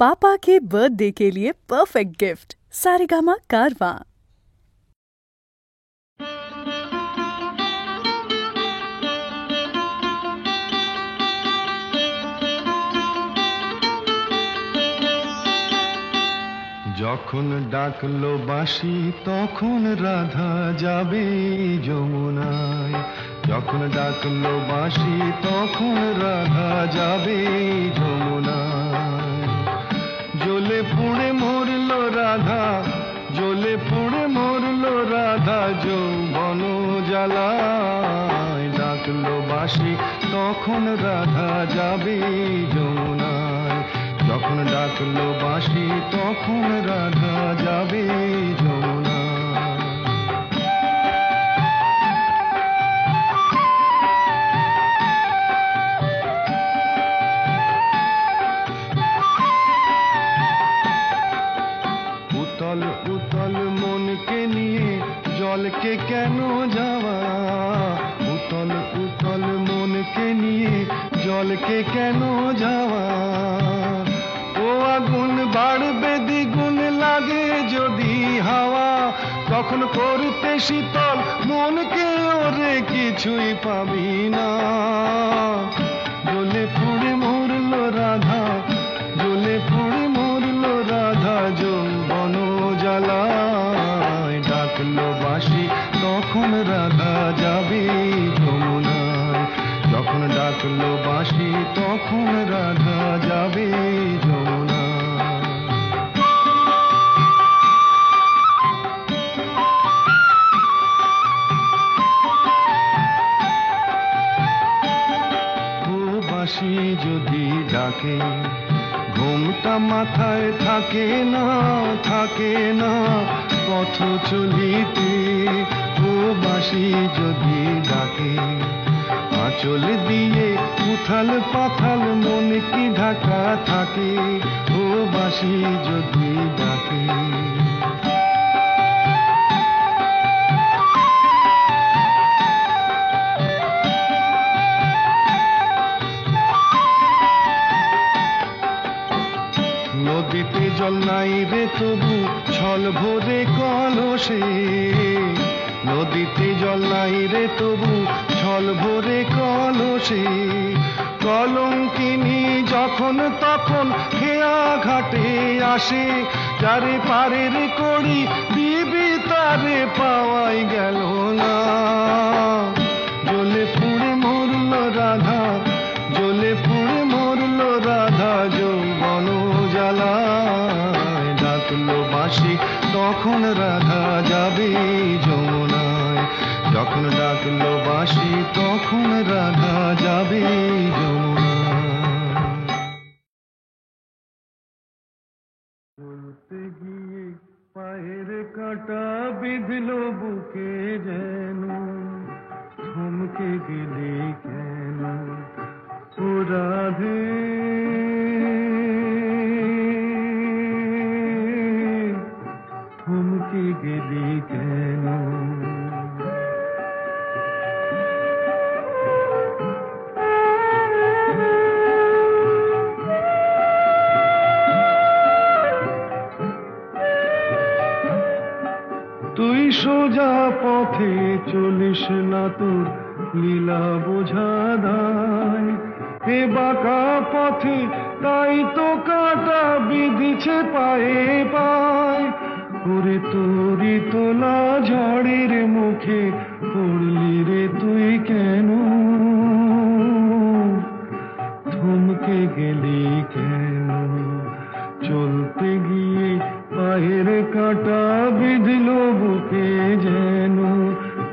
पापा के बर्थडे के लिए परफेक्ट गिफ्ट सारेगामा कारवां। যখন ডাকলো বাঁশি তখন রাধা যাবে যমুনায়। যখন ডাকলো বাঁশি তখন রাধা যাবে যমুনায়। জ্বলে পুড়ে মরলো রাধা, জ্বলে পুড়ে মরলো রাধা যৌবন জ্বালায়। ডাকলো বাঁশি তখন রাধা যাবে যমুনায়। যখন ডাকলো বাঁশি তখন রাধা যাবে যমুনা। উতল উতল মনকে নিয়ে জলকে কেন যাওয়া? উতল উতল মনকে নিয়ে জলকে কেন যাওয়া? আগুন বাড়বে দ্বিগুণ লাগে যদি হাওয়া, তখন করতে শীতল মনকে ওরে কিছুই পাবি না। জ্বলে পুড়ে মরলো রাধা, জ্বলে পুড়ে মরলো রাধা যৌবন জ্বালায়। ডাকলো বাঁশি তখন রাধা যাবে যমুনায়। যখন ডাকলো বাঁশি তখন রাধা যাবে যমুনা। বাঁশি যদি ডাকে ঘুমটা মাথায় থাকে না, থাকে না পথ চলিতে। ও বাঁশি যদি ডাকে আঁচল দিয়ে উথাল পাথাল মন কি ঢাকা থাকে। ও বাঁশি যদি ডাকে নদীতে জল নাই রে তবু ছল ভরে কলসে। নদীতে জল নাই রে তবু ছল ভরে কলসে। কলঙ্কিনী যখন তখন খেয়া ঘাটে আসে। যারে পারের করি বিবি তারে পাওয়াই গেল না। জ্বলে পুড়ে মরলো রাধা, জ্বলে পুড়ে মরলো রাধা যৌবন জ্বালায়। ডাকলো বাঁশি তখন রাধা যাবে যমুনায়। যখন ডাকলো বাঁশি তখন রাধা যাবে যমুনায়। চলতে গিয়ে পায়ের কাঁটা বিঁধলো বুকে যেন, থমকে গেলে কেন ও রাধে? থমকে গেলি কেন? তুই সোজা পথে চলিস না, তোর লীলা বোঝা দায়। এ বাঁকা পথে তাই তো কাঁটা বিঁধেছে পায়ে পায়। ওরে তোরি তোলা ঝড়ের মুখে পড়লি রে তুই কেন? থমকে গেলি কেন? চলতে গিয়ে পায়ের কাঁটা বিঁধলো বুকে যেন,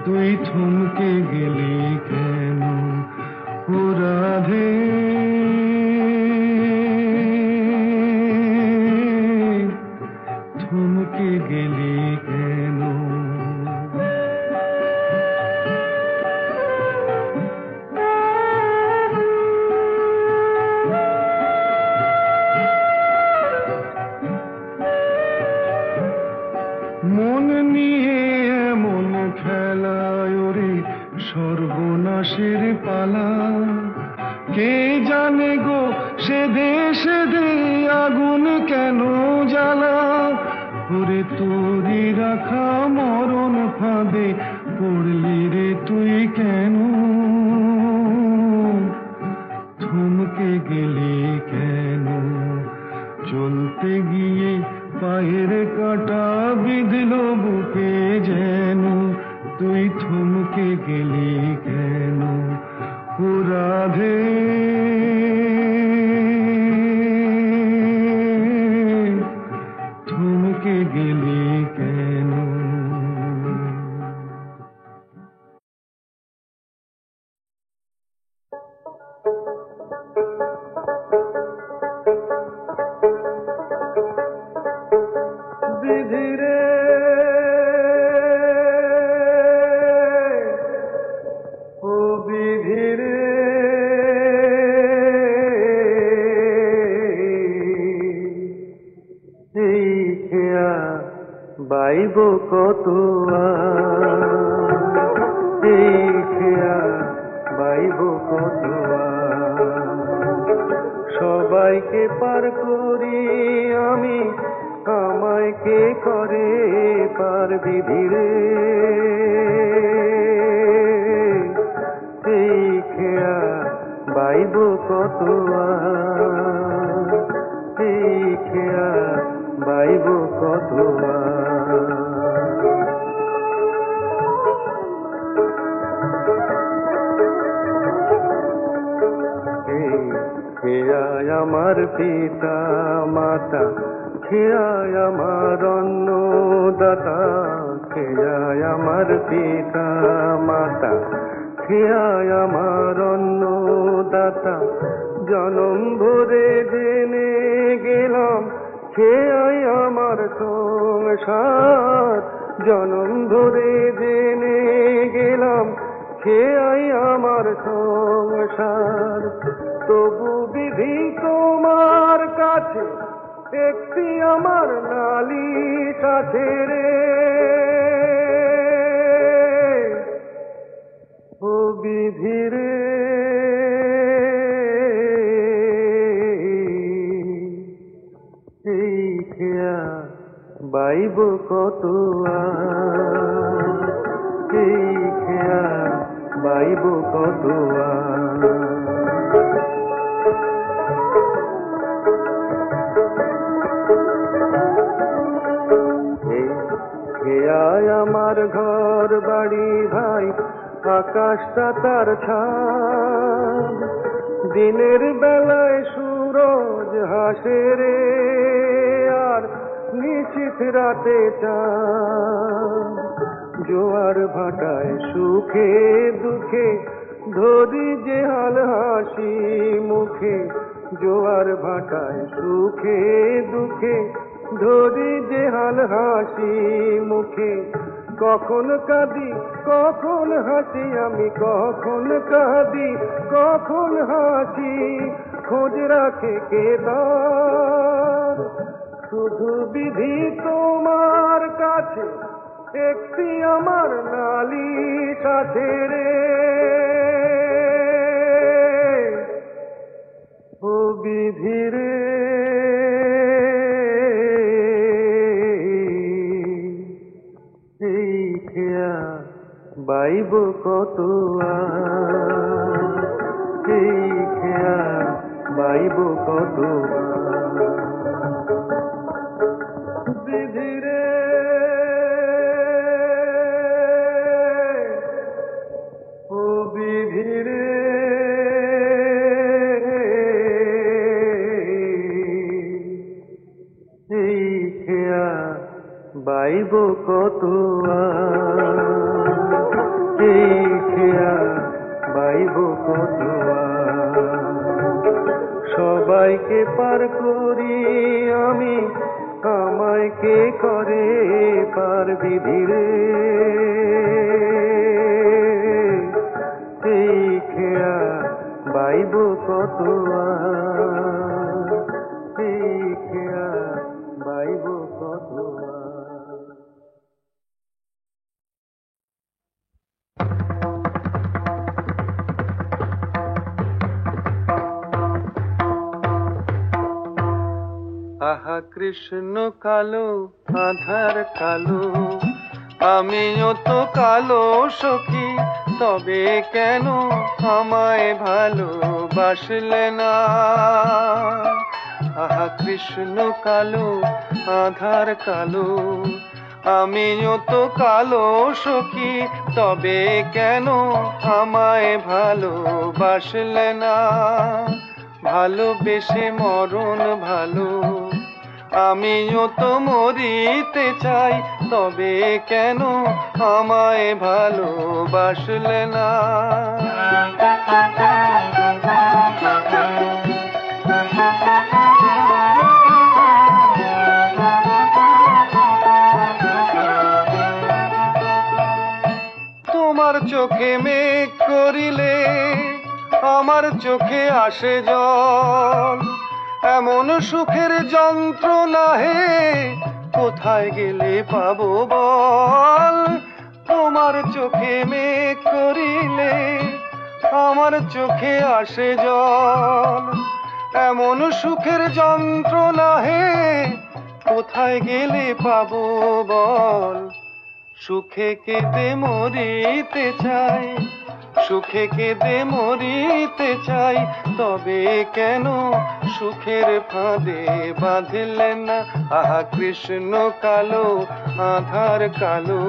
তুই থমকে গেলি কেন ও রাধে? থমকে গেলি কেন? মন নিয়ে এমন খেলায় ওরে সর্বনাশের পালা। কে জানে গো সেধে সেধে আগুন কেন জ্বালা ওরে তোরি রাখা মরণ ফাঁদে পড়লি রে তুই কেন থমকে গেলি কেন চলতে গিয়ে পায়ের কাঁটা বিঁধল বুকে যেন তুই থমকে গেলি কেন ও রাধে থমকে গেলি কেন বিধিরে ও বিধিরে এই খেয়া বাইব কত এই খেয়া বাইব কত সবাইকে পার করি আমি আমায় কে করে পার বিধিরে এই খেয়া বাইব কত এই খেয়া বাইব কত খেয়ায় আমার পিতা মাতা খেয়ায় আমার অন্নদাতা খেয়ায় আমার পিতা মাতা খেয়ায় আমার অন্নদাতা জনম ভরে জেনে গেলাম খেয়ায় আমার সংসার জনম ভরে জেনে গেলাম খেয়াই আমার সংসার তবু বিধি তোমার কাছে একটি আমার নালিশ আছে রে ও বিধি রে এই খেয়া বাইব কত এই খেয়া বাইব কত খেয়ায় আমার ঘর বাড়ি ভাই আকাশটা তার ছাদ দিনের বেলায় সূরজ হাসে রে আর নিশীথ রাতে চাঁদ জোয়ার ভাটায় সুখে দুঃখে ধরি যে হাল হাসি মুখে জোয়ার ভাটায় সুখে দুঃখে ধরি যে হাল হাসি মুখে কখন কাঁদি কখন হাসি আমি কখন কাঁদি কখন হাসি খোঁজ রাখে কে তার শুধু বিধি তোমার কাছে একটি আমার নালিশ আছে রে ও বিধি রে এই খেয়া বাইব কত এই খেয়া বাইব কত বিধি রে ও বিধি রে এই খেয়া বাইব কত এই খেয়া বাইব কত সবাইকে পার করি আমি আমায় কে করে পার বিধি রে এই খেয়া বাইব কত এই খেয়া বাইব কত আহা কৃষ্ণ কালো আধার কালো, আমিও তো কালো সখী, তবে কেন আমায় ভালোবাসলে না? আহা কৃষ্ণ কালো আধার কালো, আমিও তো কালো সখী, তবে কেন আমায় ভালোবাসলে না? ভালোবেসে মরণ ভালো, আমিও তো মরিতে চাই, তবে কেন আমায় ভালোবাসলে না? তোমার চোখে মেঘ করিলে আমার চোখে আসে জল, এমন সুখের যন্ত্রণা হে কোথায় গেলে পাবো বল? তোমার চোখে মেঘ করিলে আমার চোখে আসে জল, এমন সুখের যন্ত্রণা হে কোথায় গেলে পাবো বল? সুখে কেঁদে মরিতে চাই, সুখে কেঁদে মরিতে চাই, তবে কেন সুখের ফাঁদে বাঁধলেন না? আহা কৃষ্ণ কালো আধার কালো,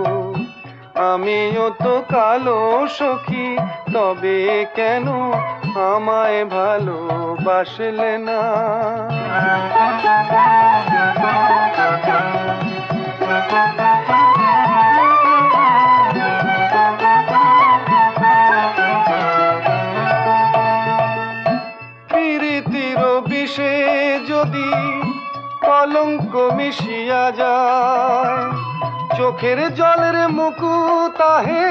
আমিও তো কালো সখী, তবে কেন আমায় ভালোবাসলে না? বিষে যদি কলঙ্ক মিশিয়া যায়, চোখের জলের মুকুট আহে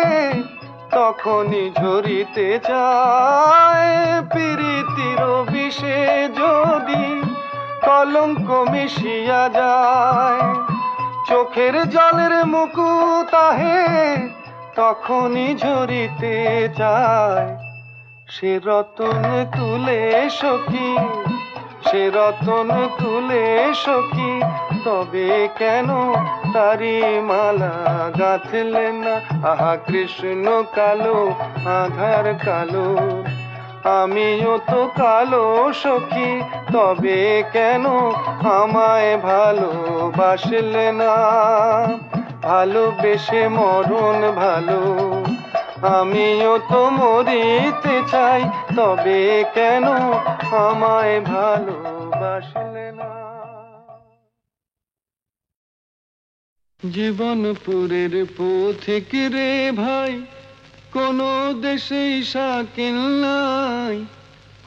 তখনই ঝরিতে চায়। প্রীতির বিষে যদি কলঙ্ক মিশিয়া যায়, চোখের জলের মুকুট আহে তখনই ঝরিতে চায়। সে রতন তুলে সখী, সে রতন তুলে সখী, তবে কেন তারি মালা গাঁথলেন না? আহা কৃষ্ণ কালো আধার কালো, আমিও তো কালো সখী, তবে কেন আমায় ভালোবাসলে না? ভালোবেসে মরণ ভালো, আমিও তো মরিতে চাই, তবে কেন আমায় ভালোবাসলে না? জীবনপুরের পথিক রে ভাই, কোন দেশেই শাকিল নাই,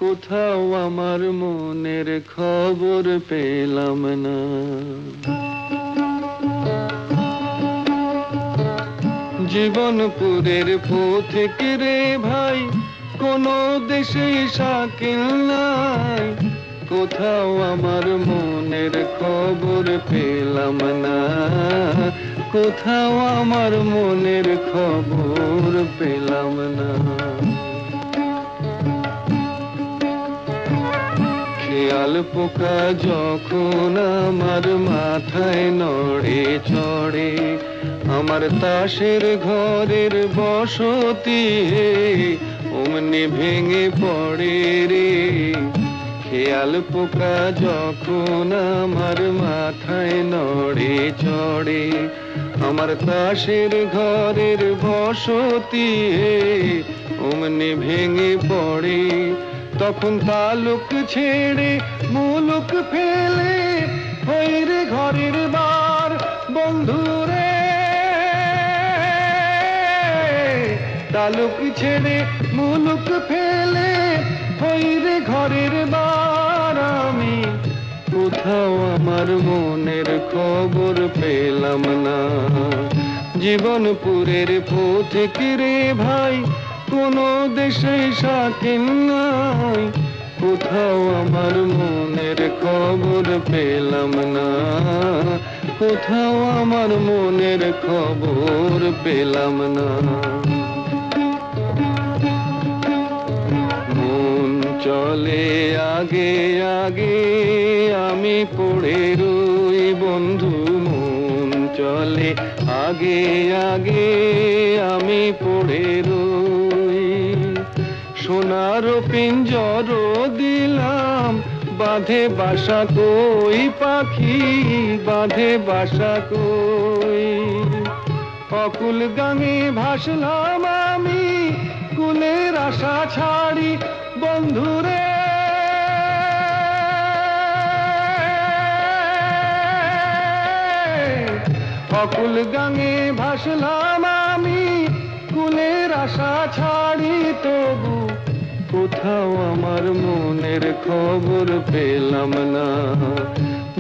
কোথাও আমার মনের খবর পেলাম না। জীবনপুরের পথিক রে ভাই, কোন দেশেই শাকিল নাই, কোথাও আমার মনের খবর পেলাম না, কোথাও আমার মনের খবর পেলাম না। খেয়াল পোকা যখন আমার মাথায় নড়ে চড়ে, আমার তাসের ঘরের বসতি অমনি ভেঙে পড়ে রে। খেয়াল পোকা যখন আমার মাথায় নড়ে চড়ে, আমার তাসের ঘরের বসতি অমনি ভেঙে পড়ে। তখন তালুক ছেড়ে মুলুক ফেলে হই রে ঘরের বার বন্ধুরে। তালুক ছেড়ে মুলুক ফেলে হই রে ঘরের বার আমি, কোথাও আমার মনের খবর পেলাম না। জীবনপুরের পথিক রে ভাই, কোন দেশে শাকিল নাই, কোথাও আমার মনের খবর পেলাম না, কোথাও আমার মনের খবর পেলাম না। মন চলে আগে আগে আমি পড়ে রই বন্ধু মন চলে আগে আগে আমি পড়ে রই সোনার পিঞ্জর দিলাম বাঁধে বাসা কই পাখি বাঁধে বাসা কই অকুল গাঙে ভাসলাম আমি কুলের আশা ছাড়ি বন্ধুরে অকুল গাঙে ভাসলাম আমি কুলের আশা ছাড়ি তবু কোথাও আমার মনের খবর পেলাম না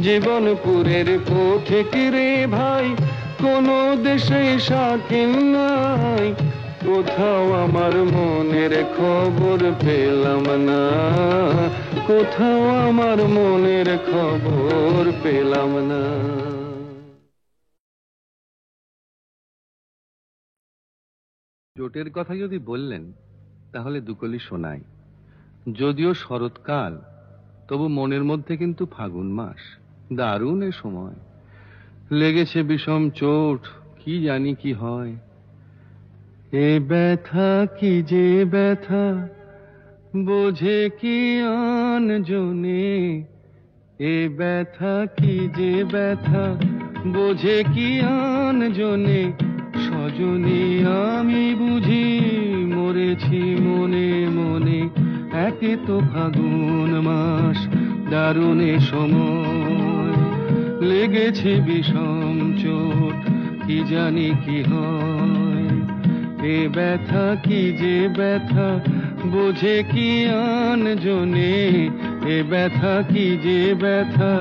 জীবনপুরের পথিক রে ভাই কোনো দেশে শাকিল নাই কোথাও আমার মনের খবর পেলাম না কোথাও আমার মনের খবর পেলাম না জোটের কথা যদি বললেন তাহলে দুকলি শোনাই যদিও শরৎকাল তবু মনের মধ্যে কিন্তু ফাগুন মাস দারুণ এ সময় লেগেছে বিষম চোট কি জানি কি হয় এ ব্যথা কি যে ব্যথা বোঝে কি আন জনে এ ব্যথা কি যে ব্যথা বোঝে কি আন জনে সজনী আমি বুঝি মরেছি মনে মনে একে তো ফাগুন মাস দারুণ এ সময় লেগেছে বিষম চোট কি জানি কি হয় এ ব্যথা কি যে ব্যথা বোঝে কি আন জনে এ ব্যথা কি যে ব্যথা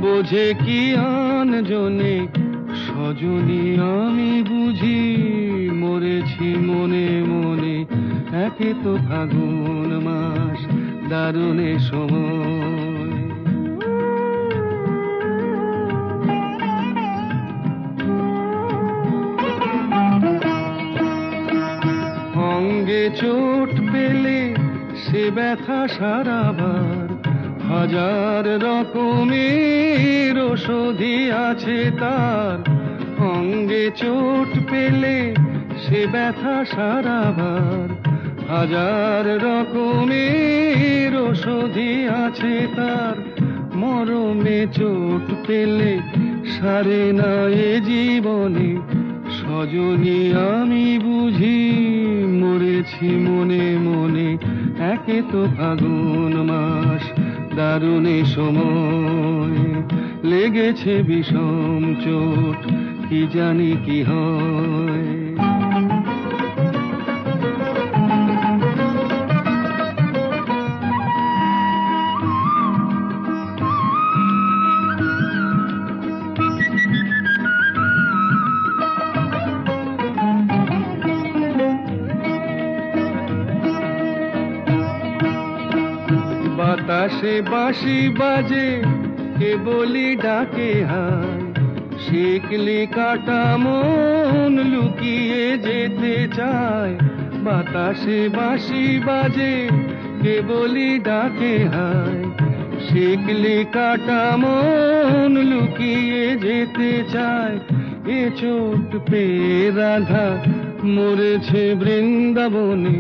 বোঝে কি আন জনে সজনী আমি বুঝি মরেছি মনে মনে একে তো ফাগুন মাস দারুণ এ সময় অঙ্গে চোট পেলে সে ব্যথা সারাবার হাজার রকমের ওষুধি আছে তার অঙ্গে চোট পেলে সে ব্যথা সারাবার হাজার রকমের ওষুধি আছে তার মরমে চোট পেলে সারে না এ জীবনে সজনী আমি বুঝি মরেছি মনে মনে একে তো ফাগুন মাস দারুণ এ সময় লেগেছে বিষম চোট কি জানি কি হয় বাতাসে বাঁশি বাজে কে বলি ডাকে হায় শিকলি কাটা মন লুকিয়ে যেতে চায় বাতাসে বাঁশি বাজে কে বলি ডাকে হায় শিকলি কাটা মন লুকিয়ে যেতে চায় এ চোট পেয়ে রাধা মরেছে বৃন্দাবনে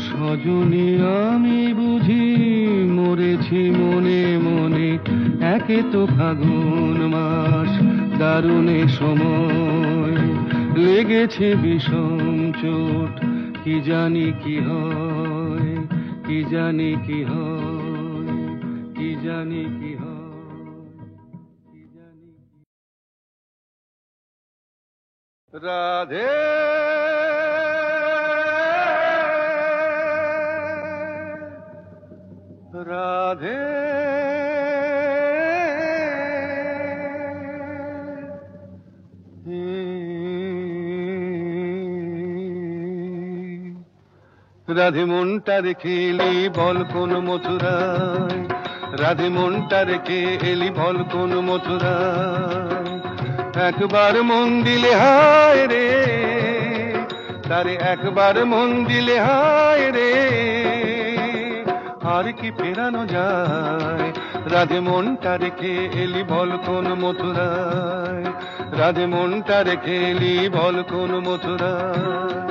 সজনী আমি বুঝি মরেছি মনে মনে একে তো ফাগুন মাস দারুণ এ সময় লেগেছে বিষম চোট কি জানি কি হয় কি জানি কি হয় কি জানি কি হয় কি জানি রাধে রাধে রাধে মনটা রেখে এলি বল কোন মথুরায় রাধে মনটা রেখে এলি বল কোন মথুরায় একবার মন দিলে হায় রে তারে একবার মন দিলে হায় রে আর কি ফেরানো যায়? রাধে মনটা রেখে এলি বল কোন মথুরায়, রাধে মনটা রেখে এলি বল কোন মথুরায়।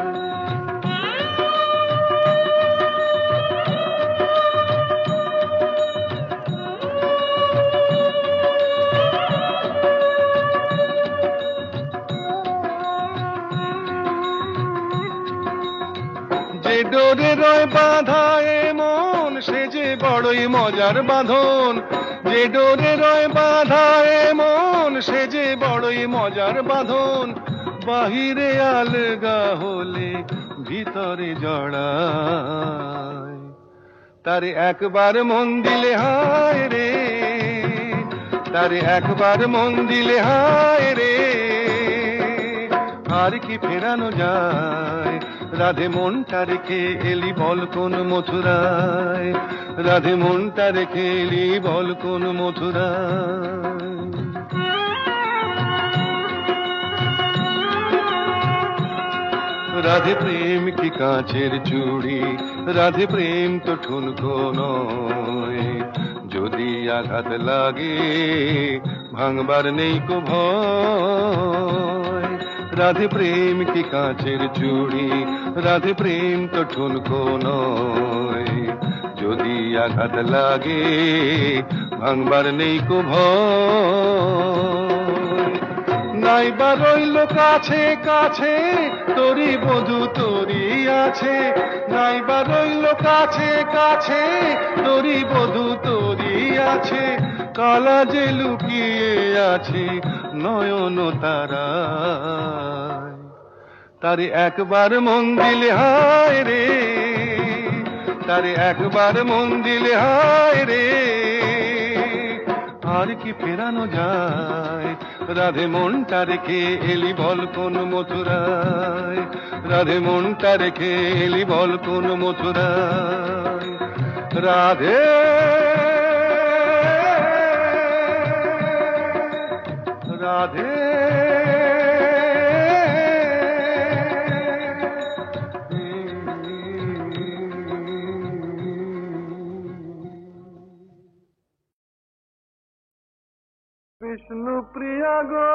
যে ডোরে রয় বাঁধা এ মন সে যে বড়ই মজার বাঁধন, যে ডোরে রয় বাঁধা এ মন সে যে বড়ই মজার বাঁধন। বাহিরে আলগা হলে ভিতরে জড়ায়, তারে একবার মন দিলে হায় রে, তারে একবার মন দিলে হায় রে। আর কি ফেরানো যায়? রাধে মনটা রেখে এলি বল কোন মথুরায়, রাধে মনটা রেখে এলি বল কোন মথুরায়। রাধে প্রেম কি কাঁচের চুড়ি, রাধে প্রেম তো ঠুনকো নয়। যদি আঘাত লাগে ভাঙবার নেই কো ভয়। রাধে প্রেম কি কাঁচের চুড়ি, রাধে প্রেম তো ঠুনকো নয়। যদি আঘাত লাগে ভাঙবার নেই কো ভয়। নাইবা রইল কাছে কাছে তোরি বধূ তোরি আছে, নাইবা রইল কাছে কাছে তোরি বধূ তোরি আছে। কালা যে লুকিয়ে আছে নয়ন তারায়, তারে একবার মন দিলে হায় রে, তারে একবার মন দিলে হায় রে। আর কি ফেরানো যায়? রাধে মনটা রেখে এলি বল কোন মথুরায়, রাধে মনটা রেখে এলি বল কোন মথুরায়। রাধে রাধে বিষ্ণু প্রিয়া গো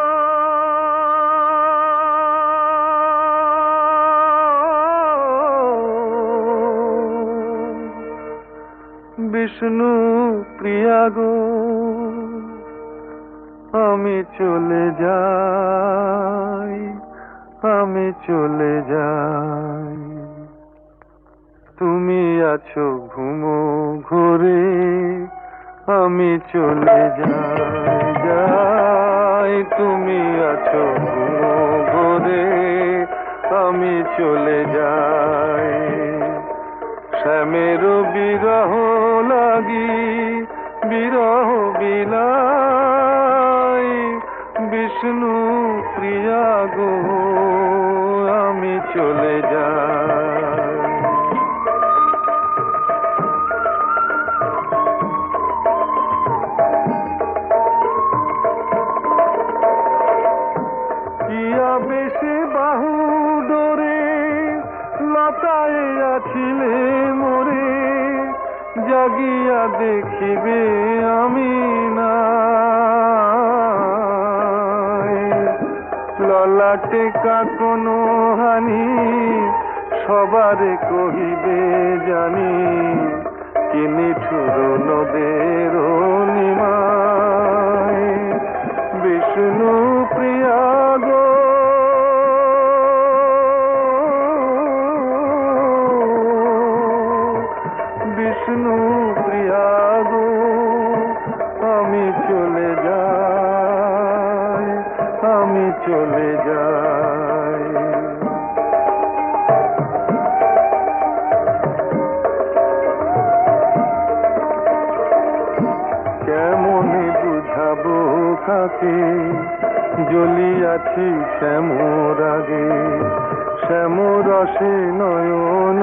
বিষ্ণু প্রিয়া গো, আমি চলে যাই, আমি চলে যাই। তুমি আছো ঘুমো ঘরে, আমি চলে যাই যাই। তুমি আছো ঘুমো ঘরে, আমি চলে যাই। শ্যামের বিরহ লাগি বিরহ বিলাই, বিষ্ণু প্রিয়া গো আমি চলে যাই। কিয়া বেশে বাহু ডোরে লতায় আছিলে মোরে, জাগিয়া দেখিবে আমি না। ললাটে কাকনো হানি সবারে কহিবে জানি, কি নিঠুর নদের নিমায়। বিষ্ণু প্রিয়া গো বিষ্ণু প্রিয়া গো, আমি চলে যাই, আমি চলে যাই। কেমনে বুঝাবো কাকে জ্বলিয়াছি শ্যামর আগে, শ্যামরসে নয়ন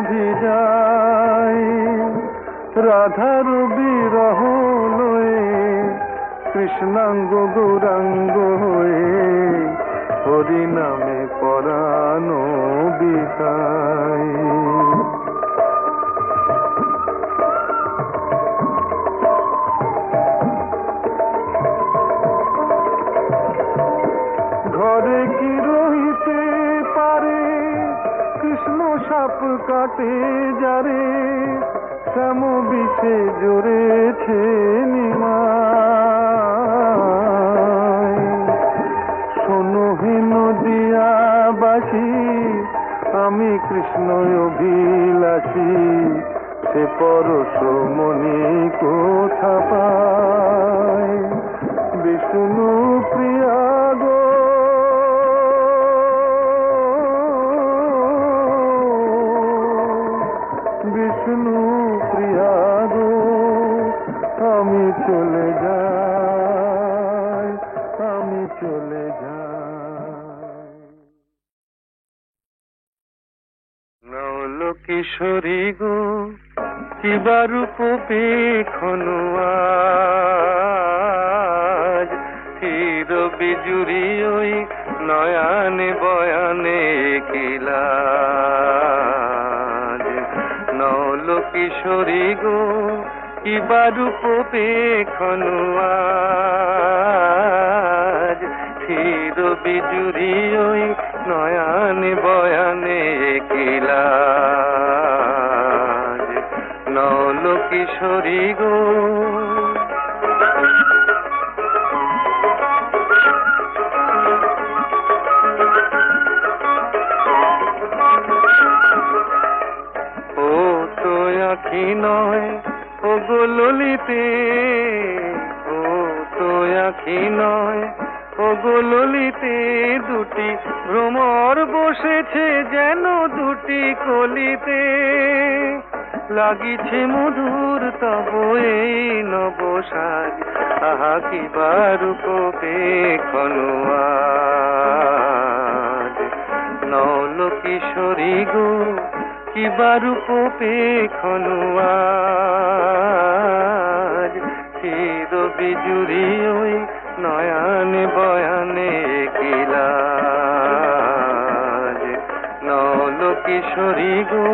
ভিজাই। রাধার বিরহ লয়ে কৃষ্ণাঙ্গ গৌরাঙ্গ হয়ে, হরি নামে পরানো বিকাই। কাটে যারে শ্যাম বিষে জড়েছে নিমায়। শোনো হে নদিয়াবাসী, আমি কৃষ্ণ অভিলাষী, সে পরশমণি কোথা পায়? বিষ্ণু প্রিয়া গো, বিষ্ণু প্রিয়া গো, আমি চলে যাই, আমি চলে যাই। নল কিশোরী গো, কিবা রূপ পেখনু আজ, চির বিজুরি ওই নয়ানে বয়ানে কিলাজ। নল কিশোরী গো, কিবা রূপ পেখনু আজ, চির বিজুরি ওই নয়ানে বয়ানে কিলাজ। নল কিশোরী গো, ও তো আখি নয় ও গো ললিতে, ও তো আখি নয় ও গো ললিতে, দুটি ভ্রমর বসেছে যেন দুটি কলিতে। লাগিছে মধুর তব এই নবসাজ, আহা কিবা রূপ পেখনু আজ। নল কিশোরী গো, কিবা রূপ পেখনু আজ, চির বিজুরি ওই নয়ানে বয়ানে কিলাজ। নল কিশোরী গো,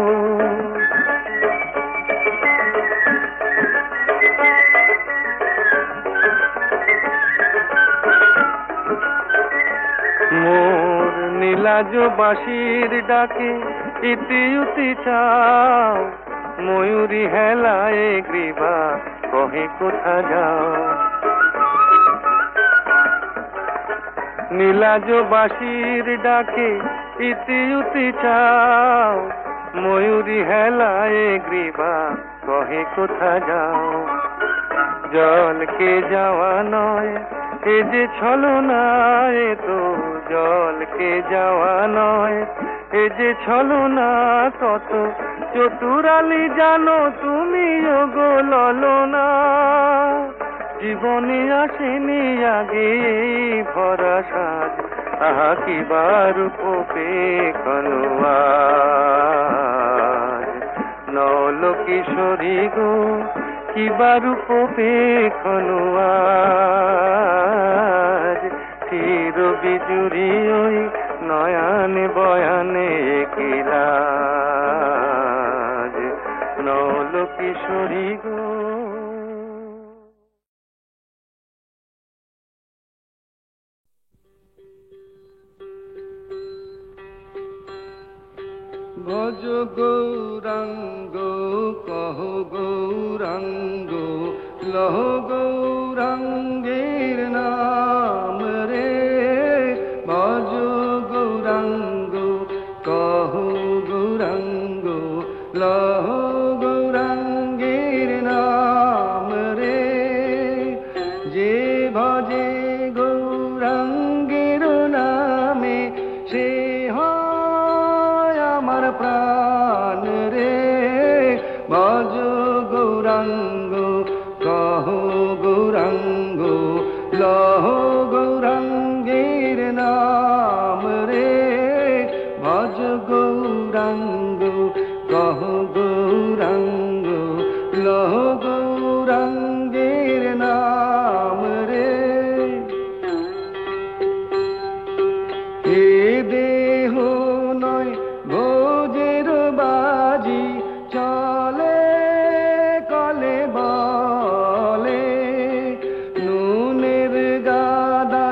মোর নীলাজ বাঁশির ডাকে ইতি উতি চাও, ময়ূরী হেলায় গ্রীবা কহে কোথা যাও। নীলাজ বাঁশির ডাকে ইতি উতি চাও, ময়ূরী হেলায় গ্রীবা কহে কোথা যাও। জলকে যাওয়া নয় এ যে ছলনা, এ তো জলকে যাওয়া নয় এ যে ছলনা। কত চতুরালি জানো তুমি গো ললনা, জীবনে আসেনি আগে ভরা সাজ, আহা কিবা রূপ পেখনু আজ। নল কিশোরী গো, কিবা রূপ পেখনু আজ, চির বিজুরি ওই নয়ানে বয়ানে কিলাজ। নল কিশোরী গো, ভজ গৌরাঙ্গ কহ গৌরাঙ্গ, লহ গৌরাঙ্গের নাম রে। ভজ গৌরাঙ্গ কহ গৌরাঙ্গ, লহ গৌরাঙ্গের নাম রে। যে ভজে গৌরাঙ্গের নামে, সে আমার প্রাণ রে। ভজ গৌরাঙ্গ কহ গৌরাঙ্গ, লহ গৌরাঙ্গের নাম রে। ভজ গৌরাঙ্গ কহ গৌরাঙ্গ, লহ গৌরাঙ্গের নাম রে। এ দেহ নয় ভোজের বাজি, চলে কলে বলে নুনের গাদা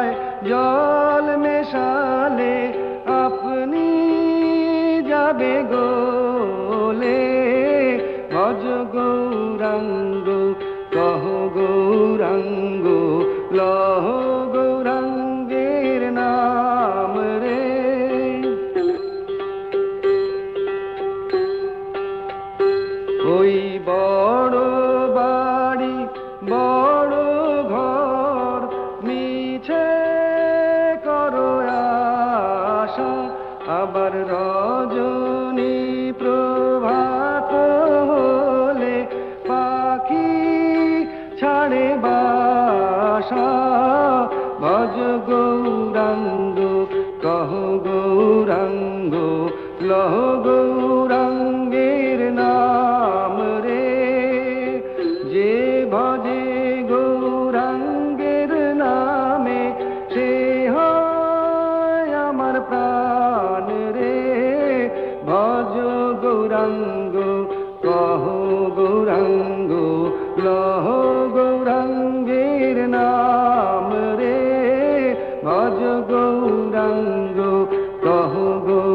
আবার রজনী প্রভাত হলে পাখি ছাড়ে বাসা ভজ গৌরাঙ্গ কহ গৌরাঙ্গ লহ গৌরাঙ্গের নাম রে যে ভজে গৌরাঙ্গের নামে সে হয় আমার প্রাণ রে ভজ গৌরাঙ্গ কহ গৌরাঙ্গ লহ গৌরাঙ্গের নাম রে ভজ গৌরাঙ্গ কহ গৌরাঙ্গ